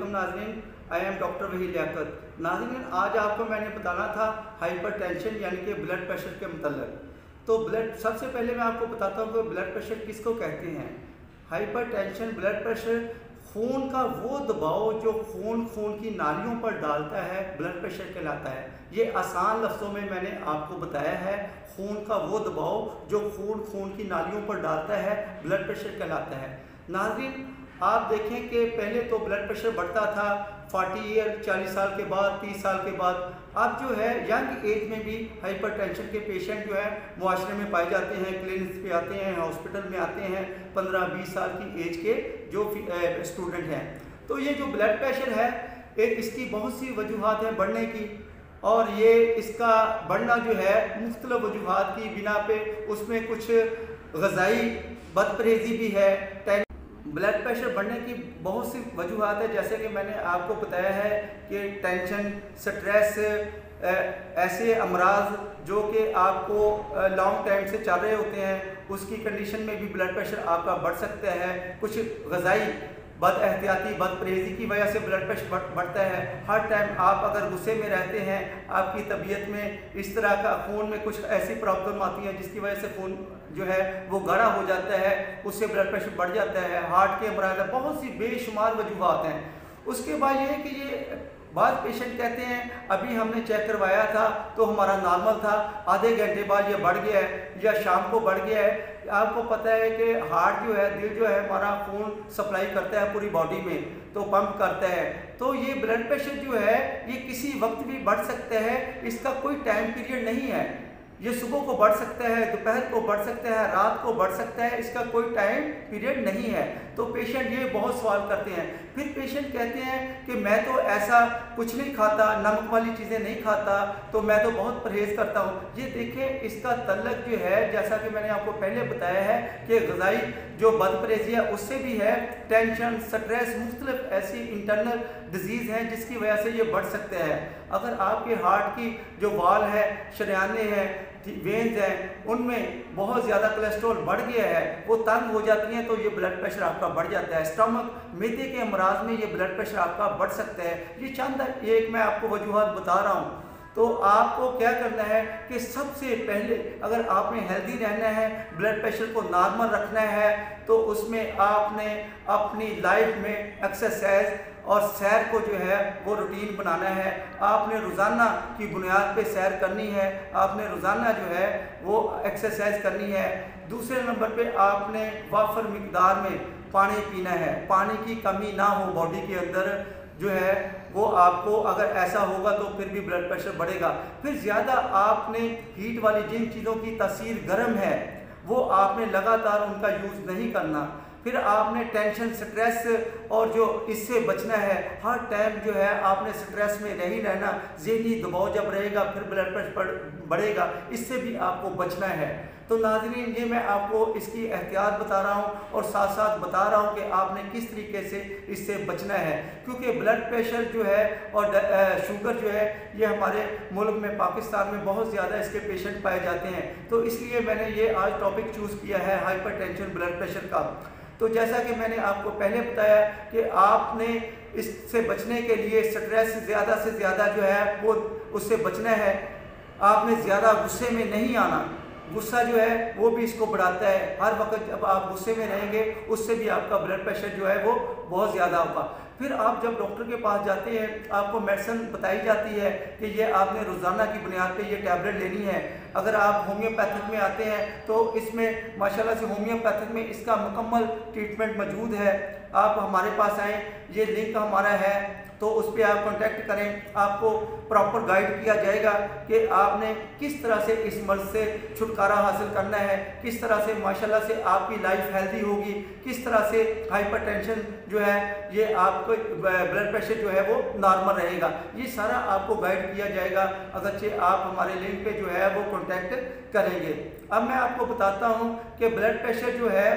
अस्सलाम नाज़रीन, I am doctor वही लियाकत। नाज़रीन, आज आपको मैंने बताना था हाइपरटेंशन यानी कि ब्लड प्रेशर के मतलब। तो सबसे पहले मैं आपको बताता हूँ कि ब्लड प्रेशर किसको कहते हैं। हाइपरटेंशन ब्लड प्रेशर खून का वो दबाव जो खून की नालियों पर डालता है, ब्लड प्रेशर कहलाता है। ये आसान लफ्ज़ों में मैंने आपको बताया है। खून का वो दबाव जो खून की नालियों पर डालता है, ब्लड प्रेशर कहलाता है। नाज़रीन, आप देखें कि पहले तो ब्लड प्रेशर बढ़ता था 40 साल के बाद, 30 साल के बाद। अब जो है यंग एज में भी हाइपरटेंशन के पेशेंट जो है मुआशरे में पाए जाते हैं, क्लिनिक्स पे आते हैं, हॉस्पिटल में आते हैं 15-20 साल की एज के जो स्टूडेंट हैं। तो ये जो ब्लड प्रेशर है इसकी बहुत सी वजूहात हैं बढ़ने की, और ये इसका बढ़ना जो है मुख्तलिफ वजूहात की बिना पे, उसमें कुछ ग़िज़ाई बदपरहेज़ी भी है। ब्लड प्रेशर बढ़ने की बहुत सी वजूहात है, जैसे कि मैंने आपको बताया है कि टेंशन, स्ट्रेस, ऐसे अमराज जो कि आपको लॉन्ग टाइम से चल रहे होते हैं, उसकी कंडीशन में भी ब्लड प्रेशर आपका बढ़ सकता है। कुछ ग़िज़ाई बद एहतियाती बदपरहेज़ी की वजह से ब्लड प्रेशर बढ़ता है। हर टाइम आप अगर गुस्से में रहते हैं, आपकी तबीयत में इस तरह का खून में कुछ ऐसी प्रॉब्लम आती है जिसकी वजह से खून जो है वो गाढ़ा हो जाता है, उससे ब्लड प्रेशर बढ़ जाता है। हार्ट के अमराज, बहुत सी बेशुमार वजूहात हैं। उसके बाद ये है कि ये बाद पेशेंट कहते हैं अभी हमने चेक करवाया था तो हमारा नॉर्मल था, आधे घंटे बाद ये बढ़ गया है या शाम को बढ़ गया है। आपको पता है कि हार्ट जो है, दिल जो है हमारा खून सप्लाई करता है पूरी बॉडी में, तो पंप करता है। तो ये ब्लड प्रेशर जो है ये किसी वक्त भी बढ़ सकता है, इसका कोई टाइम पीरियड नहीं है। ये सुबह को बढ़ सकता है, दोपहर को बढ़ सकता है, रात को बढ़ सकता है, इसका कोई टाइम पीरियड नहीं है। तो पेशेंट ये बहुत सवाल करते हैं। फिर पेशेंट कहते हैं कि मैं तो ऐसा कुछ नहीं खाता, नमक वाली चीज़ें नहीं खाता, तो मैं तो बहुत परहेज़ करता हूँ। ये देखें, इसका तल्लक जो है, जैसा कि मैंने आपको पहले बताया है कि ग़िज़ाई जो बदपरहेज़ी है उससे भी है, टेंशन, स्ट्रेस, मुख्तलिफ ऐसी इंटरनल डिजीज़ हैं जिसकी वजह से ये बढ़ सकता है। अगर आपके हार्ट की जो वाल है, शरियाने हैं, वेन्स हैं, उनमें बहुत ज़्यादा कोलेस्ट्रॉल बढ़ गया है, वो तंग हो जाती हैं, तो ये ब्लड प्रेशर आपका बढ़ जाता है। स्टमक, मैदे के अमराज में ये ब्लड प्रेशर आपका बढ़ सकता है। ये चंद एक मैं आपको वजूहात बता रहा हूँ। तो आपको क्या करना है कि सबसे पहले अगर आपने हेल्दी रहना है, ब्लड प्रेशर को नॉर्मल रखना है, तो उसमें आपने अपनी लाइफ में एक्सरसाइज और सैर को जो है वो रूटीन बनाना है। आपने रोज़ाना की बुनियाद पे सैर करनी है, आपने रोज़ाना जो है वो एक्सरसाइज करनी है। दूसरे नंबर पे आपने वाफर मिकदार में पानी पीना है, पानी की कमी ना हो बॉडी के अंदर जो है वो। आपको अगर ऐसा होगा तो फिर भी ब्लड प्रेशर बढ़ेगा। फिर ज़्यादा आपने हीट वाली जिन चीज़ों की तासीर गर्म है वो आपने लगातार उनका यूज़ नहीं करना। फिर आपने टेंशन, स्ट्रेस और जो इससे बचना है, हर टाइम जो है आपने स्ट्रेस में नहीं रहना। ज़हनी दबाव जब रहेगा फिर ब्लड प्रेशर बढ़ेगा, इससे भी आपको बचना है। तो नाज़रीन, ये मैं आपको इसकी एहतियात बता रहा हूँ और साथ साथ बता रहा हूँ कि आपने किस तरीके से इससे बचना है, क्योंकि ब्लड प्रेशर जो है और शुगर जो है ये हमारे मुल्क में, पाकिस्तान में बहुत ज़्यादा इसके पेशेंट पाए जाते हैं। तो इसलिए मैंने ये आज टॉपिक चूज़ किया है हाइपरटेंशन ब्लड प्रेशर का। तो जैसा कि मैंने आपको पहले बताया कि आपने इससे बचने के लिए स्ट्रेस ज़्यादा से ज़्यादा जो है वो उससे बचना है। आपने ज़्यादा गुस्से में नहीं आना, गुस्सा जो है वो भी इसको बढ़ाता है। हर वक्त जब आप गुस्से में रहेंगे उससे भी आपका ब्लड प्रेशर जो है वो बहुत ज़्यादा होगा। फिर आप जब डॉक्टर के पास जाते हैं, आपको मेडिसिन बताई जाती है कि ये आपने रोज़ाना की बुनियाद पे ये टैबलेट लेनी है। अगर आप होम्योपैथिक में आते हैं तो इसमें माशाल्लाह से होम्योपैथिक में इसका मुकम्मल ट्रीटमेंट मौजूद है। आप हमारे पास आएँ, ये लिंक हमारा है, तो उस पर आप कांटेक्ट करें। आपको प्रॉपर गाइड किया जाएगा कि आपने किस तरह से इस मर्ज से छुटकारा हासिल करना है, किस तरह से माशाल्लाह से आपकी लाइफ हेल्दी होगी, किस तरह से हाइपरटेंशन जो है ये आपको ब्लड प्रेशर जो है वो नॉर्मल रहेगा। ये सारा आपको गाइड किया जाएगा अगरचे आप हमारे लिंक पे जो है वो कांटेक्ट करेंगे। अब मैं आपको बताता हूँ कि ब्लड प्रेशर जो है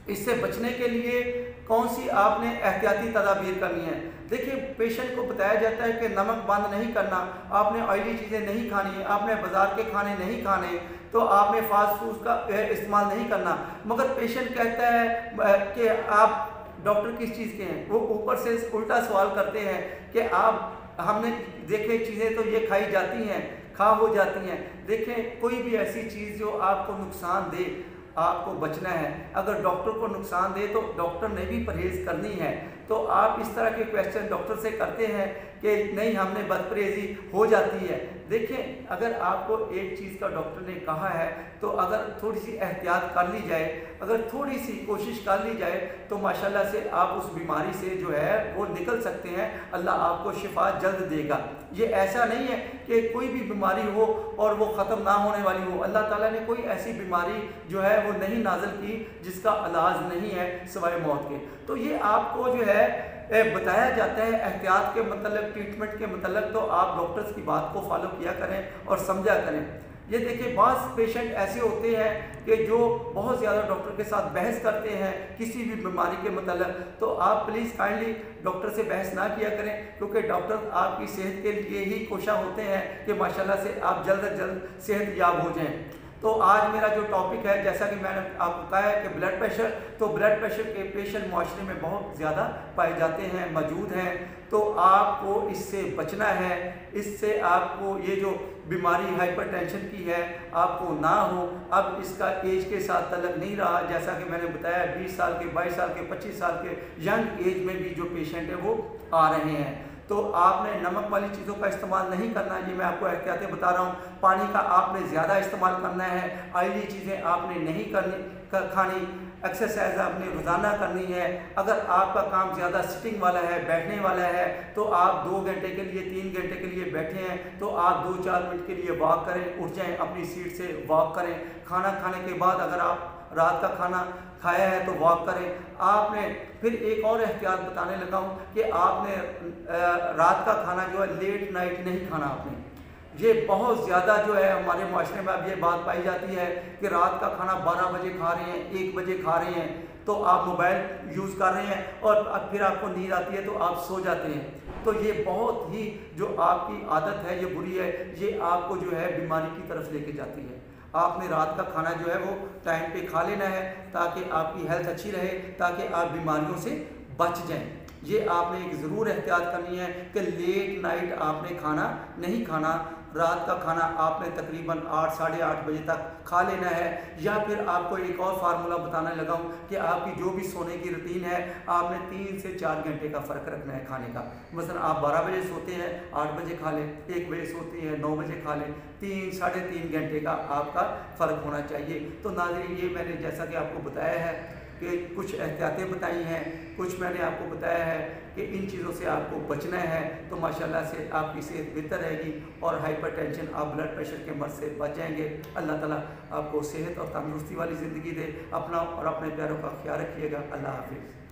इससे बचने के लिए कौन सी आपने एहतियाती तदाबीर करनी है। देखिए, पेशेंट को बताया जाता है कि नमक बंद नहीं करना, आपने ऑयली चीज़ें नहीं खानी, आपने बाज़ार के खाने नहीं खाने, तो आपने फास्ट फूड का इस्तेमाल नहीं करना। मगर पेशेंट कहता है कि आप डॉक्टर किस चीज़ के हैं, वो ऊपर से उल्टा सवाल करते हैं कि आप हमने देखे चीज़ें तो ये खाई जाती हैं, खा हो जाती हैं। देखें, कोई भी ऐसी चीज़ जो आपको नुकसान दे, आपको बचना है। अगर डॉक्टर को नुकसान दे तो डॉक्टर ने भी परहेज़ करनी है। तो आप इस तरह के क्वेश्चन डॉक्टर से करते हैं कि नहीं हमने बदपरहेज़ी हो जाती है। देखें, अगर आपको एक चीज़ का डॉक्टर ने कहा है तो अगर थोड़ी सी एहतियात कर ली जाए, अगर थोड़ी सी कोशिश कर ली जाए तो माशाल्लाह से आप उस बीमारी से जो है वो निकल सकते हैं। अल्लाह आपको शिफा जल्द देगा। ये ऐसा नहीं है कि कोई भी बीमारी हो और वो ख़त्म ना होने वाली हो। अल्लाह ताला ने कोई ऐसी बीमारी जो है वो नहीं नाज़िल की जिसका इलाज नहीं है सिवाय मौत के। तो ये आपको जो है बताया जाता है एहतियात के मतलब, ट्रीटमेंट के मतलब। तो आप डॉक्टर्स की बात को फॉलो किया करें और समझा करें। ये देखिए, बास पेशेंट ऐसे होते हैं कि जो बहुत ज़्यादा डॉक्टर के साथ बहस करते हैं किसी भी बीमारी के मतलब। तो आप प्लीज़ काइंडली डॉक्टर से बहस ना किया करें, क्योंकि डॉक्टर आपकी सेहत के लिए ही कोशा होते हैं कि माशाल्लाह से आप जल्द से जल्द सेहत याब हो जाएं। तो आज मेरा जो टॉपिक है, जैसा कि मैंने आपको कहा है कि ब्लड प्रेशर, तो ब्लड प्रेशर के पेशेंट माशरे में बहुत ज़्यादा पाए जाते हैं, मौजूद हैं। तो आपको इससे बचना है। इससे आपको ये जो बीमारी हाइपरटेंशन की है आपको ना हो। अब इसका एज के साथ तल्लक नहीं रहा, जैसा कि मैंने बताया 20 साल के, 22 साल के, 25 साल के यंग एज में भी जो पेशेंट है वो आ रहे हैं। तो आपने नमक वाली चीज़ों का इस्तेमाल नहीं करना, ये मैं आपको एहतियातें बता रहा हूँ। पानी का आपने ज़्यादा इस्तेमाल करना है। ऑयली चीज़ें आपने नहीं खानी। एक्सरसाइज आपने रोज़ाना करनी है। अगर आपका काम ज़्यादा सिटिंग वाला है, बैठने वाला है, तो आप 2 घंटे के लिए, 3 घंटे के लिए बैठे हैं तो आप 2-4 मिनट के लिए वॉक करें, उठ जाएं, अपनी सीट से वॉक करें। खाना खाने के बाद अगर आप रात का खाना खाया है तो वॉक करें। आपने फिर एक और एहतियात बताने लगा हूँ कि आपने रात का खाना जो है लेट नाइट नहीं खाना आपने। ये बहुत ज़्यादा जो है हमारे माशरे में अब ये बात पाई जाती है कि रात का खाना 12 बजे खा रहे हैं, 1 बजे खा रहे हैं, तो आप मोबाइल यूज़ कर रहे हैं और अब फिर आपको नींद आती है तो आप सो जाते हैं। तो ये बहुत ही जो आपकी आदत है ये बुरी है, ये आपको जो है बीमारी की तरफ लेके जाती है। आपने रात का खाना जो है वो टाइम पे खा लेना है ताकि आपकी हेल्थ अच्छी रहे, ताकि आप बीमारियों से बच जाएं। ये आपने एक ज़रूर एहतियात करनी है कि लेट नाइट आपने खाना नहीं खाना। रात का खाना आपने तकरीबन 8 साढ़े 8 बजे तक खा लेना है। या फिर आपको एक और फार्मूला बताने लगा हूँ कि आपकी जो भी सोने की रूटीन है आपने 3 से 4 घंटे का फ़र्क रखना है खाने का। मसलन आप 12 बजे सोते हैं, 8 बजे खा लें, 1 बजे सोते हैं, 9 बजे खा लें। 3 साढ़े 3 घंटे का आपका फ़र्क होना चाहिए। तो नाज़रीन, ये मैंने जैसा कि आपको बताया है कि कुछ एहतियातें बताई हैं, कुछ मैंने आपको बताया है कि इन चीज़ों से आपको बचना है। तो माशाल्लाह से आपकी सेहत बेहतर रहेगी और हाइपरटेंशन, आप ब्लड प्रेशर के मर्ज़ से बच जाएंगे। अल्लाह ताला आपको सेहत और तंदुरुस्ती वाली ज़िंदगी दे। अपना और अपने प्यारों का ख्याल रखिएगा। अल्लाह हाफिज़।